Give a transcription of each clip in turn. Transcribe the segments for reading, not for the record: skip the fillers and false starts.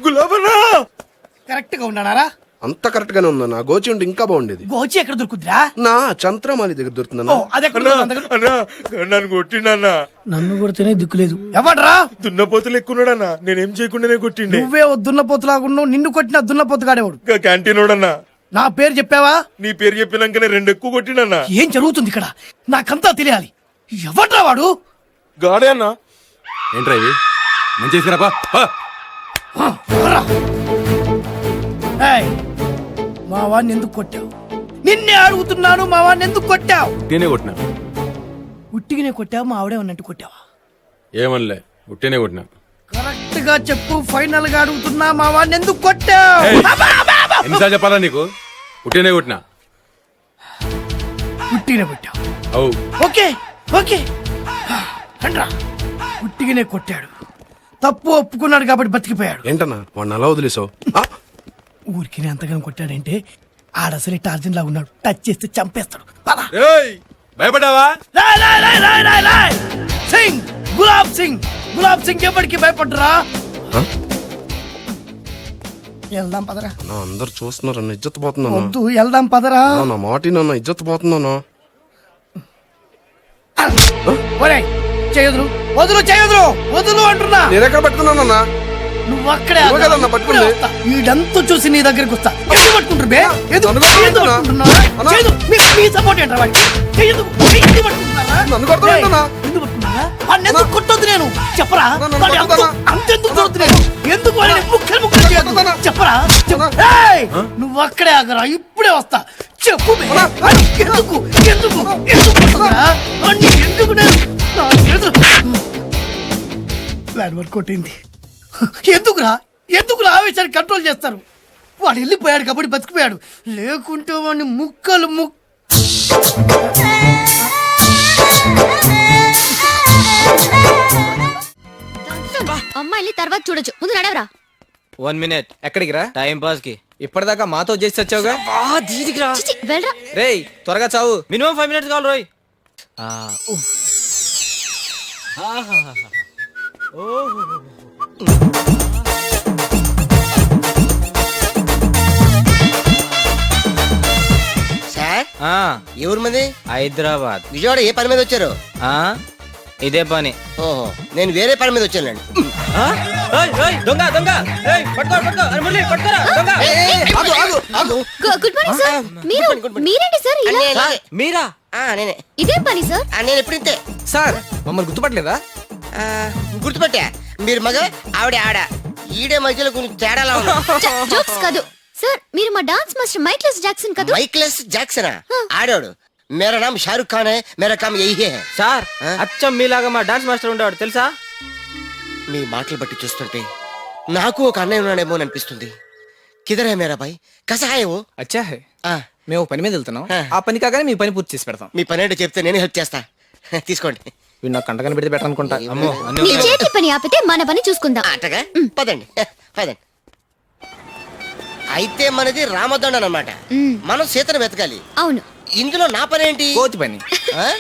గులాబనా correct గా ఉన్నారా? అంత కరెక్ట్ గానే ఉందన్న. గోచి ఉంటే ఇంకా బాగుండేది. గోచి ఎక్కడ దొరుకుద్రా? నా చంద్రమాలి దగ్గర దొరుకుతుందన్న. నన్ను కొట్టిండన్నా. నన్ను కొడితేనే దిక్కులేదు. ఎవడ్రా? దున్నపోతులు ఎక్కున్నాడన్నా. నేనేం చేయకుండానే కొట్టిండే. నువ్వే దున్నపోతులాగున్నావు. నిన్ను కొట్టిన దున్నపోతు గాడేవాడు. క్యాంటీనోడన్నా. నా పేరు చెప్పావా? నీ పేరు చెప్పినాకనే 2 ఎక్కువ కొట్టినన్నా. ఏం జరుగుతుంది ఇక్కడ? నాకంతా తెలియాలి. ఎవడ్రా వాడు? గాడే అన్నా. ఏంట్రా ఇది? మంచి చేసిరాపా. మా వాడిని ఎందుకు కొట్టావు? నిన్నే అడుగుతున్నాను. మా వాడిని ఎందుకు కొట్టావు? ఉట్టినే కొట్టినా. ఉట్టిగానే కొట్టావు? మా ఆవిడే ఉన్నట్టు కొట్టావా? ఏమనలే, ఉట్టినే కొట్టినా. కరెక్ట్ గా చెప్పు. ఫైనల్ గా అడుగుతున్నా, మా వాడిని ఎందుకు కొట్టావు? ఎన్నిసార్లు చెప్పాలా నీకు? ఉట్టినే కొట్టినా. ఉట్టిగానే కొట్టావు. అవు. ఓకే ఓకే రండ్రా. ఉట్టిగానే కొట్టాడు. తప్పు ఒప్పుకున్నాడు కాబట్టి బతికిపోయాడు. ఏంటన్నా వాడిని అలా వదిలేసావు? ఊరికి అంతగానో కొట్టాడంటే ఆడసలే టార్జన్ లాగా ఉన్నాడు. టచ్ చేస్తే చంపేస్తాడు. పద. భయపడ్డావా? సింగ్ గులాబ్ సింగ్. గులాబ్ సింగ్ ఎప్పటికీ భయపడ్డరా? వెళ్దాం పదరా. నా అందరు చూస్తున్నారు, నన్ను ఇజ్జత్ పోతున్నాను. వద్దు, వెళ్దాం పదరా. నా మాటి నన్ను ఇజ్జత్ పోతున్నాను. ఒరేయ్ చేయదురు, వదులు చేయదురు, వదులు అంటున్నా. నేను ఎక్కడ పట్టుకున్నానన్నా? నువ్వు అక్కడే పట్టుకుంది. వీడంతా చూసి నీ దగ్గరికి వస్తా. ఎందుకు పట్టుకుంటారు బే? నన్ను కొట్టొద్దు. నేను చెప్పరా? అంతెందుకు కొడుతున్నాను? ఎందుకు ముక్కలు ముక్కలు చేయొద్దు చెప్పరా? నువ్వు అక్కడే ఆగరా, ఇప్పుడే వస్తా. చెప్పు ఎందుకు ఎందుకు ఎందుకు ఎందుకు ప్లాన్ వర్క్ కొట్టింది. ఎందుకురా ఎందుకురా ఆవేశాన్ని కంట్రోల్ చేస్తారు? వాడు వెళ్ళిపోయాడు కాబట్టి బతికిపోయాడు. లేకుంటే వాడిని ముక్కలు అమ్మాయిని తర్వాత చూడొచ్చు. ముందు నడవరా. 1 minute. ఎక్కడికి రా? టైం పాస్ కి. ఇప్పటిదాకా మాతో చేసి వచ్చావుగా. రేయ్ త్వరగా చావు. మినిమం 5 minutes కావాలి రోయ్. సార్ ఎవరు మంది? హైదరాబాద్. విజయవాడ ఏ పని మీద వచ్చారు? ఇదే పని. ఓహో, నేను వేరే పని మీద వచ్చానండి. దొంగ దొంగ. Good morning sir. మీరేంటి సార్ ఇలా? మీరా? నేనే. ఇదే పని సార్? నేను ఎప్పుడు ఇంతే సార్. మమ్మల్ని గుర్తుపట్టలేదా? గుర్తుపట్టా. మీరు మగ, ఆవిడ ఆడ. ఈడే మధ్యలో కొంచెం తేడాలా ఉంది. జోక్స్ కాదు సార్. మీరు మా డాన్స్ మాస్టర్ మైక్లెస్ జాక్సన్ కదా? మైక్లెస్ జాక్సనా? ఆడాడు. మేరా నామ్ షారుఖ్ ఖాన్ హై, మేరా కామ్ యహీ హై. సార్ అచ్చం మీలాగా మా డాన్స్ మాస్టర్ ఉండేవాడు తెలుసా? మీ మాటలు బట్టి చూస్తుంటే నాకు ఒక అన్నయ్య ఉన్నాడేమో అనిపిస్తుంది. కిదర్ హై మేరా భాయ్, కసా హై వో? అచ్చా హై. మేము పని మీద వెళ్తున్నాం. ఆ పని కాగానే మీ పని పూర్తి చేసి పెడతాం. మీ పని ఏంటో చెప్తే నేను హెల్ప్ చేస్తా. తీసుకోండి. వీడు నాకు కంటకని పెడితే బెటర్ అనుకుంటా. అమ్మో నీ చేతి పని ఆపితే మన పని చూసుకుందాం. అట్టగా పదండి పదండి. అయితే మనది రామదండ అన్నమాట. మనం సీతను వెతకాలి. అవును. ఇందులో నా పని ఏంటి? కోతి పని.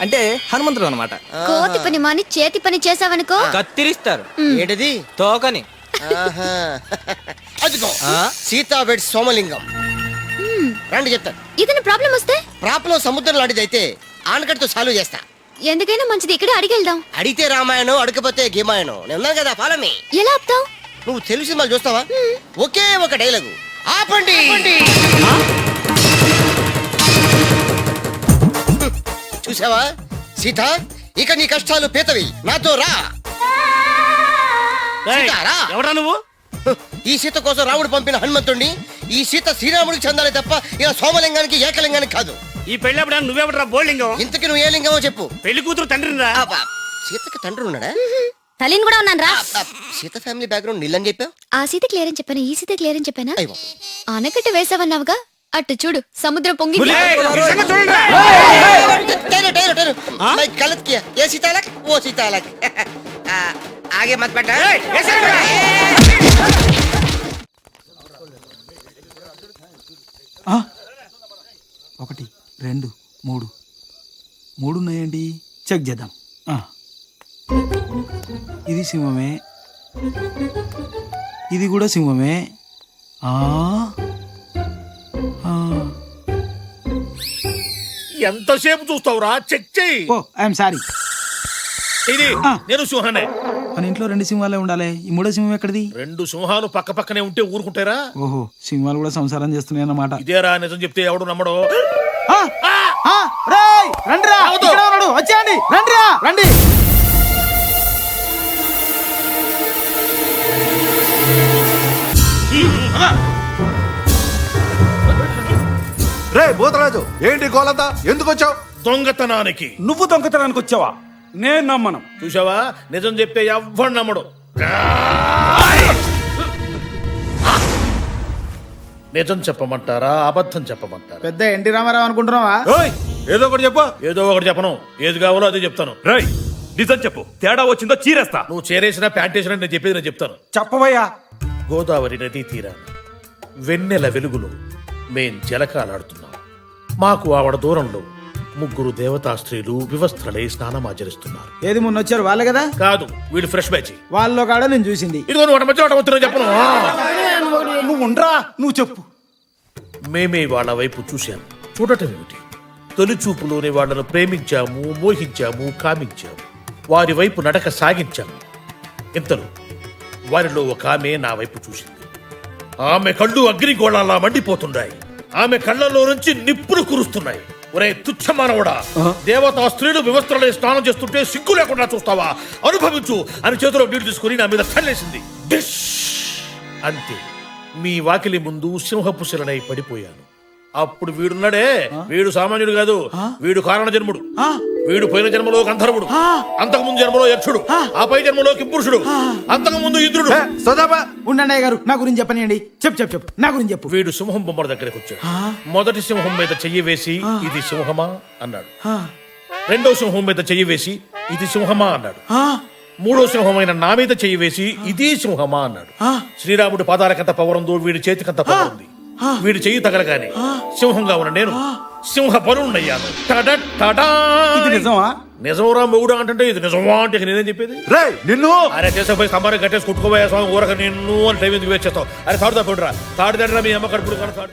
అంటే హనుమంతుడు అన్నమాట. కోతి పని మాని చేతి పని చేసావనుకో కత్తిరిస్తారు. ఏంటిది? తోకని. అదిగో సీతా వెడ్ సోమలింగం. రండి చెప్తాను. ఏదైనా ప్రాబ్లం వస్తే ప్రాప్లో సముద్రం లాంటిది అయితే ఆనకటితో సాల్వ్ చేస్తా. ఎందుకైనా మంచిది ఇక్కడే అడిగి వెళ్దాం. అడిగితే రామాయణం, అడగపోతే గీమాయణం. నేను ఉన్నాను కదా, ఫాలోమి. ఎలా ఆపుతావు? నువ్వు తెలుగు సినిమాలు చూస్తావా? ఒకే ఒక డైలాగు, ఆపండి. చూసావా సీత, ఇక నీ కష్టాలు పేతవి. నాతో రా. ఎవరా నువ్వు? ఈ సీత కోసం రాముడు పంపిన హనుమంతుడిని. ఈ సీత శ్రీరాముడికి చెందాలి తప్ప ఇలా సోమలింగానికి ఏకలింగానికి కాదు. ఈ పెళ్ళప్పుడు నువ్వెవడరా బోలింగం? ఇంతకి నువ్వు ఏ లింగమో చెప్పు. పెళ్లి కూతురు తండ్రిరా? సీతకి తండ్రి ఉన్నాడా? తల్లిని కూడా ఉన్నాను రా. సీత ఫ్యామిలీ బ్యాక్గ్రౌండ్ నీళ్ళని చెప్పావు. ఆ సీత క్లియర్ అని చెప్పాను, ఈ సీత క్లియర్ అని చెప్పానా? ఆనకట్ట వేసావన్నావుగా, అటు చూడు సముద్రం పొంగి. ఆగే మత్ పెట్ట. 1 2 3 3 ఉన్నాయండి. చెక్ చేద్దాం. ఇది సింహమే, ఇది కూడా సింహమే. ఆ ఆ. ఎంతసేపు చూస్తావురా? చెక్ చెయ్యి. ఓ ఐఎమ్ సారీ. ఇది నేను సింహానే. మన ఇంట్లో 2 సింహాలే ఉండాలి. ఈ 3వ సింహం ఎక్కడిది? 2 సింహాలు పక్క పక్కనే ఉంటే ఊరుకుంటారా? ఓహో, సింహాలు కూడా సంసారం చేస్తున్నాయి అన్నమాట. ఇదేరా నిజం చెప్తే ఎవడు నమ్మడు. రండిరా, ఇక్కడే ఉన్నాడు, వచ్చేయండి, రండిరా, రండి. రే భూతరాజు, ఏంటి గోలంతా? ఎందుకు వచ్చావు? దొంగతనానికి. నువ్వు దొంగతనానికి వచ్చావా? నేను నమ్మను. చూసావా, నిజం చెప్తే ఎవ్వడు నమ్మడు. నిజం చెప్పమంటారా, అబద్ధం చెప్పమంటారా? పెద్ద ఎన్టీ రామారావు అనుకుంటున్నావా? ఏదో ఒకటి చెప్పు. ఏదో ఒకటి చెప్పను. ఏది కావాలో అదే చెప్తాను. రేయ్, నిజం చెప్పు. తేడా వచ్చిందో చీరేస్తా. నువ్వు చేరేసినా ప్యాంట్ వేసినా నేను చెప్పేది నేను చెప్తాను. చెప్పవయ్యా. గోదావరి నదీ తీరాన వెన్నెల వెలుగులో మేం జలకాలాడుతున్నాం. మాకు ఆవిడ దూరంలో 3 దేవతా స్త్రీలు వివస్త్రలై స్నానమాచరిస్తున్నారు. ఏది మొన్న వచ్చారు వాళ్ళే కదా? కాదు, వీడు ఫ్రెష్ బ్యాచ్. వాళ్ళలో కాడ నేను చూసింది. ఇదిగో నువ్వు మధ్య వస్తున్నా చెప్పను. నువ్వు ఉండరా, నువ్వు చెప్పు. మేమే వాళ్ళ వైపు చూశాము. చూడటం ఏమిటి? తొలి చూపులోనే వాళ్ళను ప్రేమించాము, మోహించాము, కామించాము. వారి వైపు నడక సాగించాము. ఇంతలో వారిలో ఒక ఆమె నా వైపు చూసింది. ఆమె కళ్ళు అగ్నిగోళాలా మండిపోతున్నాయి. ఆమె కళ్ళలో నుంచి నిప్పులు కురుస్తున్నాయి. ఒరే తుచ్చమానవుడా, దేవతా స్త్రీలు వివస్త్రలై స్నానం చేస్తుంటే సిగ్గు లేకుండా చూస్తావా? అనుభవించు అని చేతిలో నీళ్లు తీసుకుని నా మీద కళ్ళేసింది. డిష్ అంతే, మీ వాకిలి ముందు సింహపు శిలనై పడిపోయాను. అప్పుడు వీడున్నాడే, వీడు సామాన్యుడు కాదు, వీడు కారణ జన్ముడు. వీడు పోయిన జన్మలో గంధర్వుడు, అంతకు ముందు జన్మలో యక్షుడు, ఆ పై జన్మలో కింపురుషుడు, అంతకు ముందు ఇంద్రుడు. ఉండండి గారు, నా గురించి చెప్పనియండి. చెప్పు, నా గురించి చెప్పు. వీడు సింహం బొమ్మల దగ్గరికి వచ్చాడు. మొదటి సింహం మీద చెయ్యి వేసి ఇది సింహమా అన్నాడు. రెండో సింహం మీద చెయ్యి వేసి ఇది సింహమా అన్నాడు. మూడో సింహమైన నా మీద చెయ్యి వేసి ఇది సింహమా అన్నాడు. శ్రీరాముడి పాదాలకంత పవరుందో వీడి చేతికంత పవరుంది. వీడి చెయ్యి తగలగానే సింహంగా ఉన్న నేను సింహ పరుణ్ణయ్యాను. నిజమా? నిజంరా మొగుడు అంటే ఇది నిజమా అంటే నేనేం చెప్పేది? నిన్ను అరే చేసే స్తంభాన్ని కట్టేసి కుట్టుకోబోయే స్వామి ఊరక నిన్ను అని టైం ఎందుకు వేస్ట్ చేస్తావు? అరే తాడు తప్పండిరా, తాడు తండ్రా మీ అమ్మ కడుపుడు కానీ తాడు